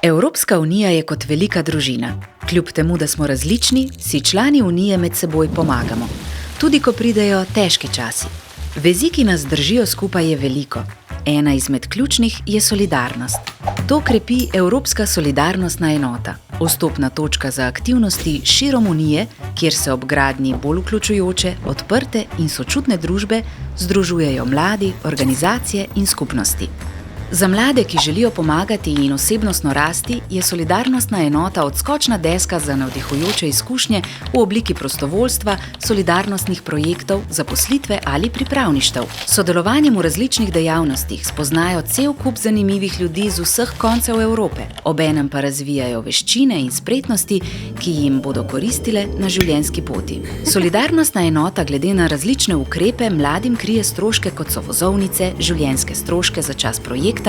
Evropska unija je kot velika družina. Kljub temu, da smo različni, si člani unije med seboj pomagamo. Tudi ko pridejo težki časi. Vezi, ki nas držijo skupaj, je veliko. Ena izmed ključnih je solidarnost. To krepi Evropska solidarnostna enota, vstopna točka za aktivnosti širom unije, kjer se ob gradnji bolj vključujoče, odprte in sočutne družbe združujejo mladi, organizacije in skupnosti. Za mlade, ki želijo pomagati in osebnostno rasti, je solidarnostna enota odskočna deska za navdihujoče izkušnje v obliki prostovoljstva, solidarnostnih projektov, zaposlitve ali pripravništev. S sodelovanjem v različnih dejavnostih spoznajo cel kup zanimivih ljudi z vseh koncev Evrope, obenem pa razvijajo veščine in spretnosti, ki jim bodo koristile na življenjski poti. Solidarnostna enota glede na različne ukrepe mladim krije stroške, kot so vozovnice, življenjske stroške za čas projekta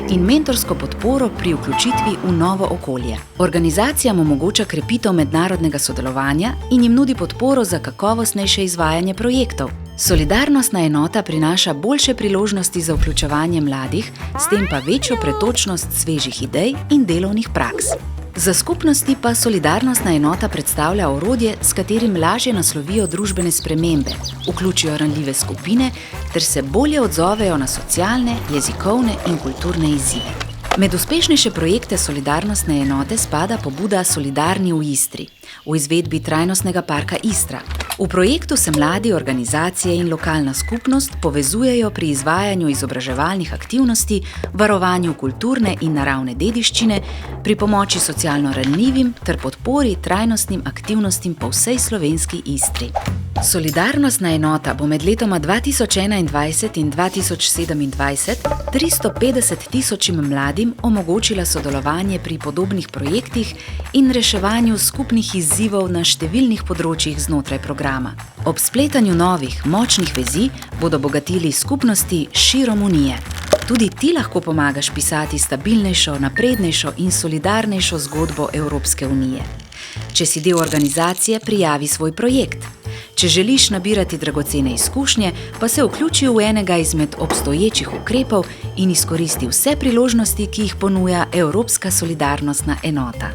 in mentorsko podporo pri vključitvi v novo okolje. Organizacijam omogoča krepitev mednarodnega sodelovanja in jim nudi podporo za kakovostnejše izvajanje projektov. Solidarnostna enota prinaša boljše priložnosti za vključevanje mladih, s tem pa večjo pretočnost svežih idej in delovnih praks. Za skupnosti pa solidarnostna enota predstavlja orodje, s katerim lažje naslovijo družbene spremembe, vključijo ranljive skupine ter se bolje odzovejo na socialne, jezikovne in kulturne izzive. Med uspešnejše projekte solidarnostne enote spada pobuda Solidarni v Istri, v izvedbi Trajnostnega parka Istra. V projektu se mladi, organizacije in lokalna skupnost povezujejo pri izvajanju izobraževalnih aktivnosti, varovanju kulturne in naravne dediščine, pri pomoči socialno ranljivim ter podpori trajnostnim aktivnostim po vsej slovenski Istri. Solidarnostna enota bo med letoma 2021 in 2027 350.000 mladim omogočila sodelovanje pri podobnih projektih in reševanju skupnih izzivov na številnih področjih znotraj programa. Ob spletanju novih, močnih vezi bodo bogatili skupnosti širom unije. Tudi ti lahko pomagaš pisati stabilnejšo, naprednejšo in solidarnejšo zgodbo Evropske unije. Če si del organizacije, prijavi svoj projekt. Če želiš nabirati dragocene izkušnje, pa se vključi v enega izmed obstoječih ukrepov in izkoristi vse priložnosti, ki jih ponuja Evropska solidarnostna enota.